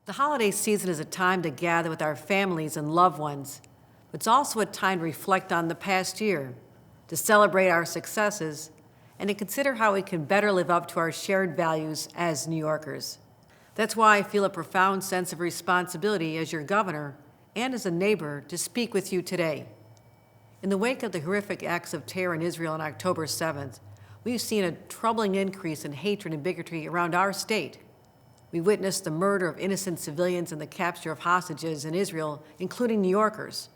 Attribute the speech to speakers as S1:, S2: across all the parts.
S1: The holiday season is a time to gather with our families and loved ones, but it's also a time to reflect on the past year, to celebrate our successes, and to consider how we can better live up to our shared values as New Yorkers. That's why I feel a profound sense of responsibility as your governor and as a neighbor to speak with you today. In the wake of the horrific acts of terror in Israel on October 7th, we've seen a troubling increase in hatred and bigotry around our state. We witnessed the murder of innocent civilians and the capture of hostages in Israel, including New Yorkers.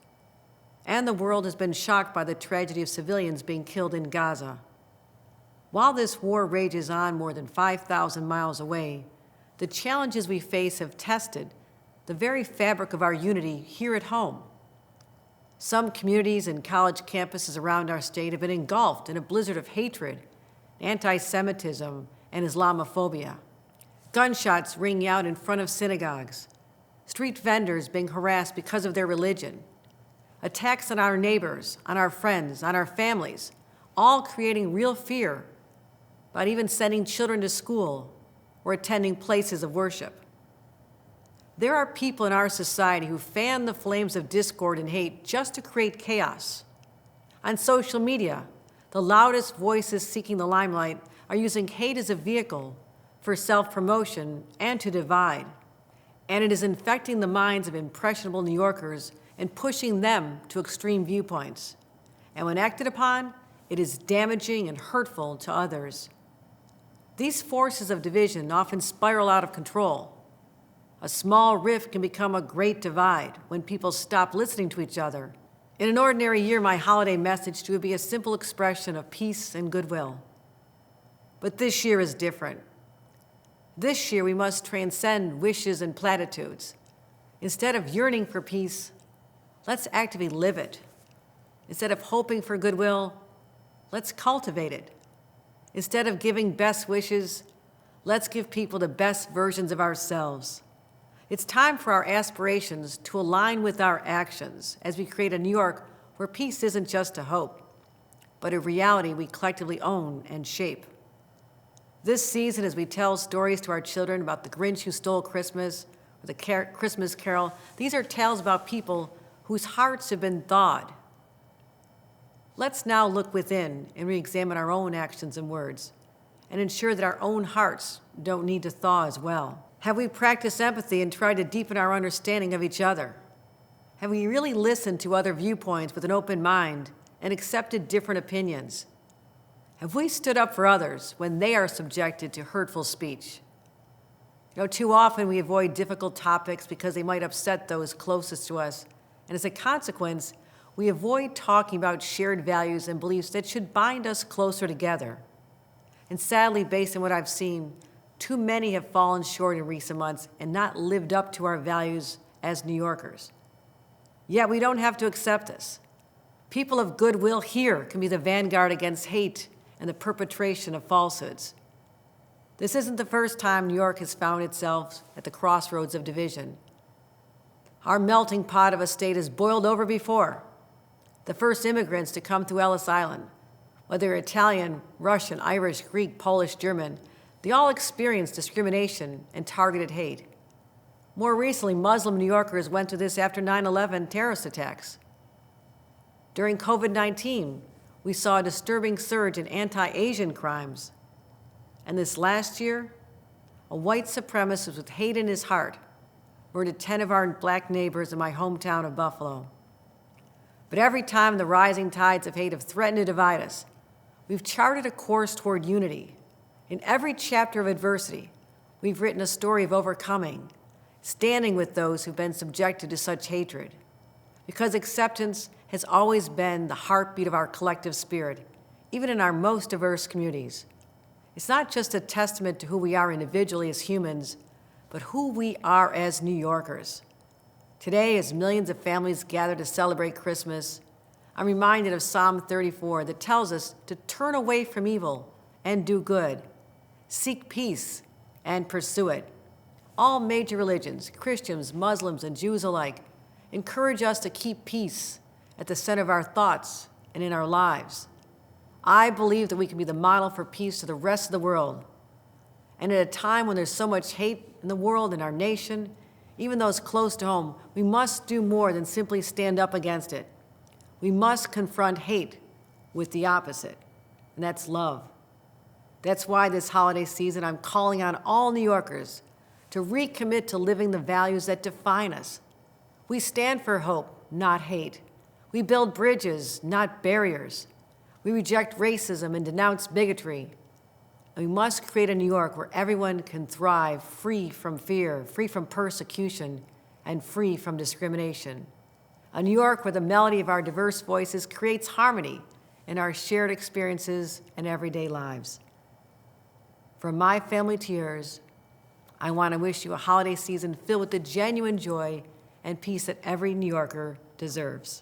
S1: And the world has been shocked by the tragedy of civilians being killed in Gaza. While this war rages on more than 5,000 miles away, the challenges we face have tested the very fabric of our unity here at home. Some communities and college campuses around our state have been engulfed in a blizzard of hatred, anti-Semitism, and Islamophobia. Gunshots ringing out in front of synagogues, street vendors being harassed because of their religion, attacks on our neighbors, on our friends, on our families, all creating real fear about even sending children to school or attending places of worship. There are people in our society who fan the flames of discord and hate just to create chaos. On social media, the loudest voices seeking the limelight are using hate as a vehicle for self-promotion and to divide. And it is infecting the minds of impressionable New Yorkers and pushing them to extreme viewpoints. And when acted upon, it is damaging and hurtful to others. These forces of division often spiral out of control. A small rift can become a great divide when people stop listening to each other. In an ordinary year, my holiday message would be a simple expression of peace and goodwill. But this year is different. This year, we must transcend wishes and platitudes. Instead of yearning for peace, let's actively live it. Instead of hoping for goodwill, let's cultivate it. Instead of giving best wishes, let's give people the best versions of ourselves. It's time for our aspirations to align with our actions as we create a New York where peace isn't just a hope, but a reality we collectively own and shape. This season, as we tell stories to our children about the Grinch who stole Christmas, or the Christmas Carol, these are tales about people whose hearts have been thawed. Let's now look within and re-examine our own actions and words, and ensure that our own hearts don't need to thaw as well. Have we practiced empathy and tried to deepen our understanding of each other? Have we really listened to other viewpoints with an open mind and accepted different opinions? Have we stood up for others when they are subjected to hurtful speech? Too often we avoid difficult topics because they might upset those closest to us, and as a consequence, we avoid talking about shared values and beliefs that should bind us closer together. And sadly, based on what I've seen, too many have fallen short in recent months and not lived up to our values as New Yorkers. Yet we don't have to accept this. People of goodwill here can be the vanguard against hate and the perpetration of falsehoods. This isn't the first time New York has found itself at the crossroads of division. Our melting pot of a state has boiled over before. The first immigrants to come through Ellis Island, whether Italian, Russian, Irish, Greek, Polish, German, they all experienced discrimination and targeted hate. More recently, Muslim New Yorkers went through this after 9/11 terrorist attacks. During COVID-19, we saw a disturbing surge in anti-Asian crimes. And this last year, a white supremacist with hate in his heart murdered 10 of our black neighbors in my hometown of Buffalo. But every time the rising tides of hate have threatened to divide us, we've charted a course toward unity. In every chapter of adversity, we've written a story of overcoming, standing with those who've been subjected to such hatred. Because acceptance has always been the heartbeat of our collective spirit, even in our most diverse communities. It's not just a testament to who we are individually as humans, but who we are as New Yorkers. Today, as millions of families gather to celebrate Christmas, I'm reminded of Psalm 34 that tells us to turn away from evil and do good, seek peace and pursue it. All major religions, Christians, Muslims, and Jews alike, encourage us to keep peace at the center of our thoughts and in our lives. I believe that we can be the model for peace to the rest of the world. And at a time when there's so much hate in the world, in our nation, even those close to home, we must do more than simply stand up against it. We must confront hate with the opposite, and that's love. That's why this holiday season I'm calling on all New Yorkers to recommit to living the values that define us. We stand for hope, not hate. We build bridges, not barriers. We reject racism and denounce bigotry. And we must create a New York where everyone can thrive, free from fear, free from persecution, and free from discrimination. A New York where the melody of our diverse voices creates harmony in our shared experiences and everyday lives. From my family to yours, I want to wish you a holiday season filled with the genuine joy and peace that every New Yorker deserves.